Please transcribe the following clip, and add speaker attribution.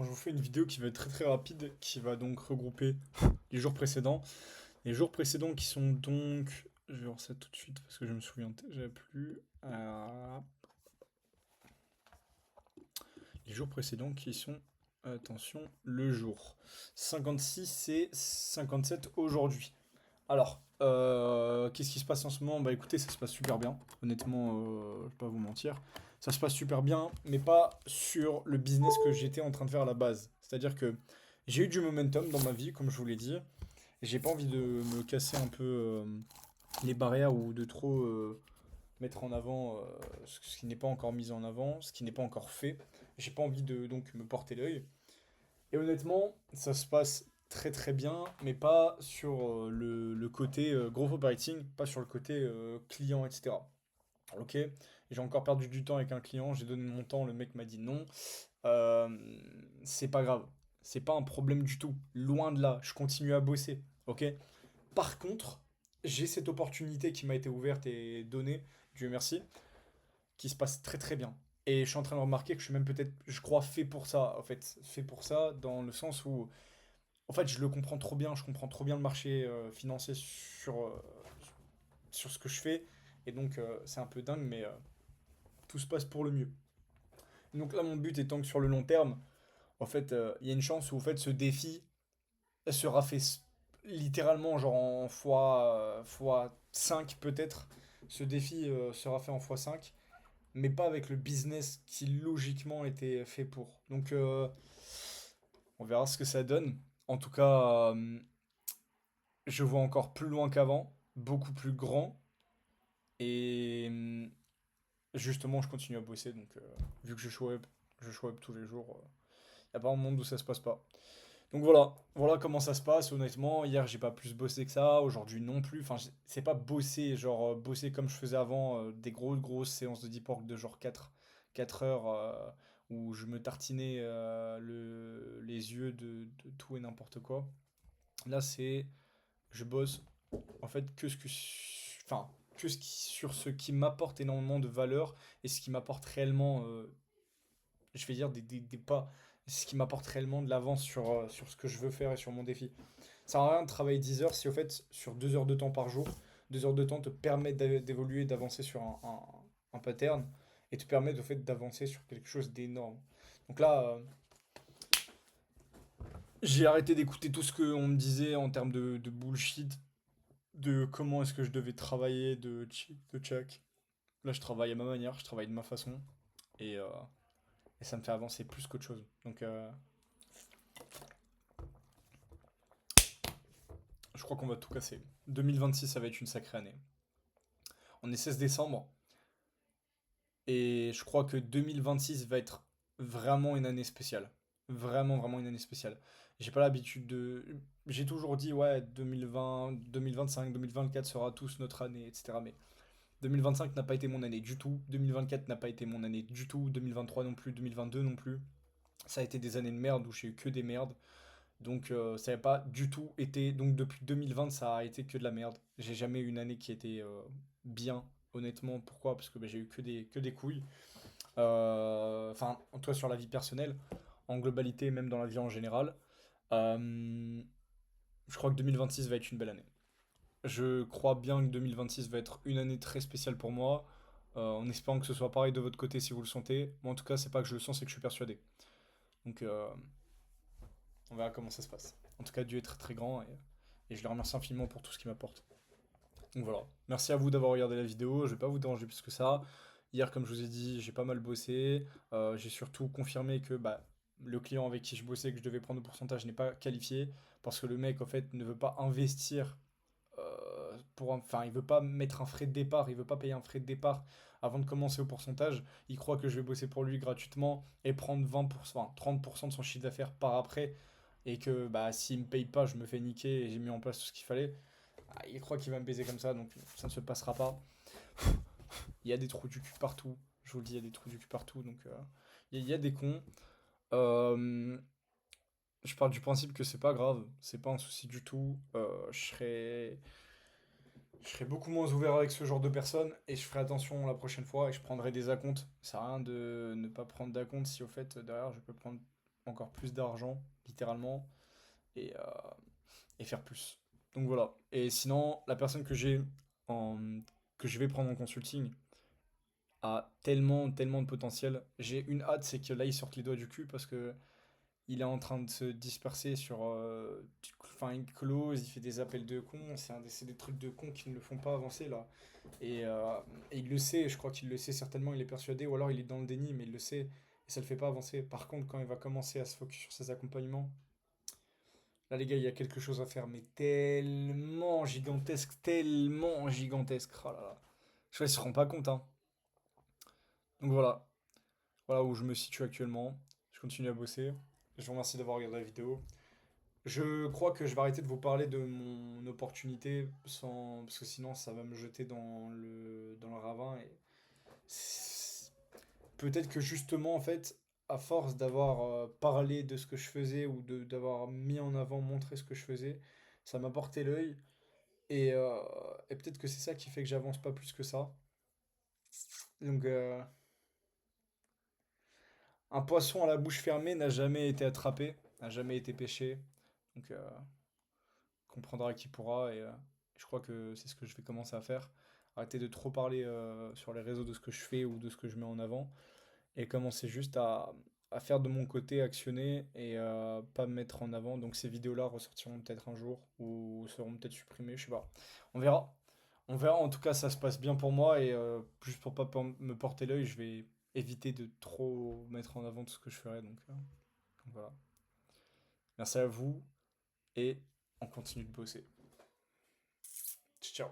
Speaker 1: Bon, je vous fais une vidéo qui va être très très rapide, qui va donc regrouper les jours précédents. Les jours précédents qui sont donc... Je vais voir ça tout de suite parce que je me souviens déjà plus. Les jours précédents qui sont... Attention, le jour 56 et 57 aujourd'hui. Alors, qu'est-ce qui se passe en ce moment? Bah écoutez, ça se passe super bien. Honnêtement, je vais pas vous mentir. Ça se passe super bien, mais pas sur le business que j'étais en train de faire à la base. C'est-à-dire que j'ai eu du momentum dans ma vie, comme je vous l'ai dit. J'ai pas envie de me casser un peu les barrières ou de trop mettre en avant ce qui n'est pas encore mis en avant, ce qui n'est pas encore fait. J'ai pas envie de donc me porter l'œil. Et honnêtement, ça se passe très très bien, mais pas sur le côté growth operating, pas sur le côté client, etc. Ok, j'ai encore perdu du temps avec un client, j'ai donné mon temps, le mec m'a dit non. Euh, c'est pas grave, c'est pas un problème du tout, loin de là, je continue à bosser. Ok, par contre, j'ai cette opportunité qui m'a été ouverte et donnée, Dieu merci, qui se passe très très bien. Et je suis en train de remarquer que je suis même peut-être, je crois, fait pour ça, en fait. Fait pour ça, dans le sens où, en fait, je le comprends trop bien, je comprends trop bien le marché financier sur ce que je fais. Et donc, c'est un peu dingue, mais tout se passe pour le mieux. Donc là, mon but étant que sur le long terme, en fait, il y a une chance où, en fait, ce défi sera fait littéralement, genre en fois 5 peut-être. Ce défi sera fait en fois 5 mais pas avec le business qui logiquement était fait pour. Donc on verra ce que ça donne. En tout cas, je vois encore plus loin qu'avant, beaucoup plus grand. Et justement, je continue à bosser. Donc vu que je show up tous les jours, il n'y a pas un monde où ça se passe pas. Donc voilà, voilà comment ça se passe. Honnêtement, hier j'ai pas plus bossé que ça, aujourd'hui non plus. Enfin, c'est pas bosser, genre bosser comme je faisais avant, des grosses séances de deep work de genre 4 heures où je me tartinais les yeux de tout et n'importe quoi. Là, c'est je bosse en fait enfin, sur ce qui m'apporte énormément de valeur et ce qui m'apporte réellement je vais dire des pas, ce qui m'apporte réellement de l'avance sur ce que je veux faire et sur mon défi. Ça sert à rien de travailler 10 heures si au fait sur 2 heures de temps par jour, 2 heures de temps te permettent d'évoluer, d'avancer sur un pattern et te permettent au fait d'avancer sur quelque chose d'énorme. Donc là, j'ai arrêté d'écouter tout ce qu'on me disait en termes de bullshit, de comment est-ce que je devais travailler, de check. Là, je travaille à ma manière, je travaille de ma façon et, euh, et ça me fait avancer plus qu'autre chose. Donc, je crois qu'on va tout casser. 2026, ça va être une sacrée année. On est 16 décembre et je crois que 2026 va être vraiment une année spéciale. Vraiment, vraiment une année spéciale. J'ai pas l'habitude de. J'ai toujours dit, ouais, 2020, 2025, 2024 sera tous notre année, etc. Mais 2025 n'a pas été mon année du tout. 2024 n'a pas été mon année du tout. 2023 non plus. 2022 non plus. Ça a été des années de merde où j'ai eu que des merdes. Donc ça n'a pas du tout été. Donc depuis 2020, ça a été que de la merde. J'ai jamais eu une année qui était bien, honnêtement. Pourquoi? Parce que bah, j'ai eu que des couilles. Enfin, en tout cas sur la vie personnelle, en globalité, même dans la vie en général. Euh, je crois que 2026 va être une belle année. Je crois bien que 2026 va être une année très spéciale pour moi. En espérant que ce soit pareil de votre côté si vous le sentez. Moi en tout cas, c'est pas que je le sens, c'est que je suis persuadé. Donc on verra comment ça se passe. En tout cas, Dieu est très très grand et je le remercie infiniment pour tout ce qu'il m'apporte. Donc voilà. Merci à vous d'avoir regardé la vidéo. Je vais pas vous déranger plus que ça. Hier, comme je vous ai dit, j'ai pas mal bossé. J'ai surtout confirmé que bah, le client avec qui je bossais, que je devais prendre le pourcentage, n'est pas qualifié. Parce que le mec, en fait, ne veut pas investir enfin, il veut pas mettre un frais de départ, il veut pas payer un frais de départ avant de commencer au pourcentage. Il croit que je vais bosser pour lui gratuitement et prendre 20%, enfin, 30% de son chiffre d'affaires par après. Et que bah, s'il me paye pas, je me fais niquer et j'ai mis en place tout ce qu'il fallait. Ah, il croit qu'il va me baiser comme ça, donc ça ne se passera pas. Il y a des trous du cul partout. Je vous le dis, il y a des trous du cul partout. Donc il y a des cons. Euh, je pars du principe que c'est pas grave, c'est pas un souci du tout. Je serai beaucoup moins ouvert avec ce genre de personnes et je ferai attention la prochaine fois et je prendrai des acomptes. Ça sert à rien de ne pas prendre d'acompte si au fait derrière je peux prendre encore plus d'argent, littéralement, et, euh, et faire plus. Donc voilà. Et sinon, la personne en, que je vais prendre en consulting a tellement, tellement de potentiel. J'ai une hâte, c'est que là, il sorte les doigts du cul parce que il est en train de se disperser sur. Enfin, il close, il fait des appels de cons. C'est des trucs de cons qui ne le font pas avancer là. Et, euh, et il le sait, je crois qu'il le sait certainement, il est persuadé, ou alors il est dans le déni, mais il le sait, et ça le fait pas avancer. Par contre, quand il va commencer à se focus sur ses accompagnements, là les gars, il y a quelque chose à faire, mais tellement gigantesque. Oh là là. Je sais pas, ils se rendent pas compte, hein. Donc voilà, voilà où je me situe actuellement. Je continue à bosser. Je vous remercie d'avoir regardé la vidéo. Je crois que je vais arrêter de vous parler de mon opportunité sans... parce que sinon ça va me jeter dans le ravin et peut-être que justement, en fait, à force d'avoir parlé de ce que je faisais ou d'avoir mis en avant, montré ce que je faisais, ça m'a porté l'œil. Et, euh, et peut-être que c'est ça qui fait que j'avance pas plus que ça. Donc, un poisson à la bouche fermée n'a jamais été attrapé, n'a jamais été pêché. Donc, comprendra qui pourra. Et je crois que c'est ce que je vais commencer à faire. Arrêter de trop parler sur les réseaux de ce que je fais ou de ce que je mets en avant. Et commencer juste à faire de mon côté, actionner et pas me mettre en avant. Donc ces vidéos-là ressortiront peut-être un jour ou seront peut-être supprimées, je sais pas. On verra. On verra. En tout cas, ça se passe bien pour moi et juste pour pas me porter l'œil, je vais éviter de trop mettre en avant tout ce que je ferai. Donc voilà. Merci à vous et on continue de bosser. Ciao.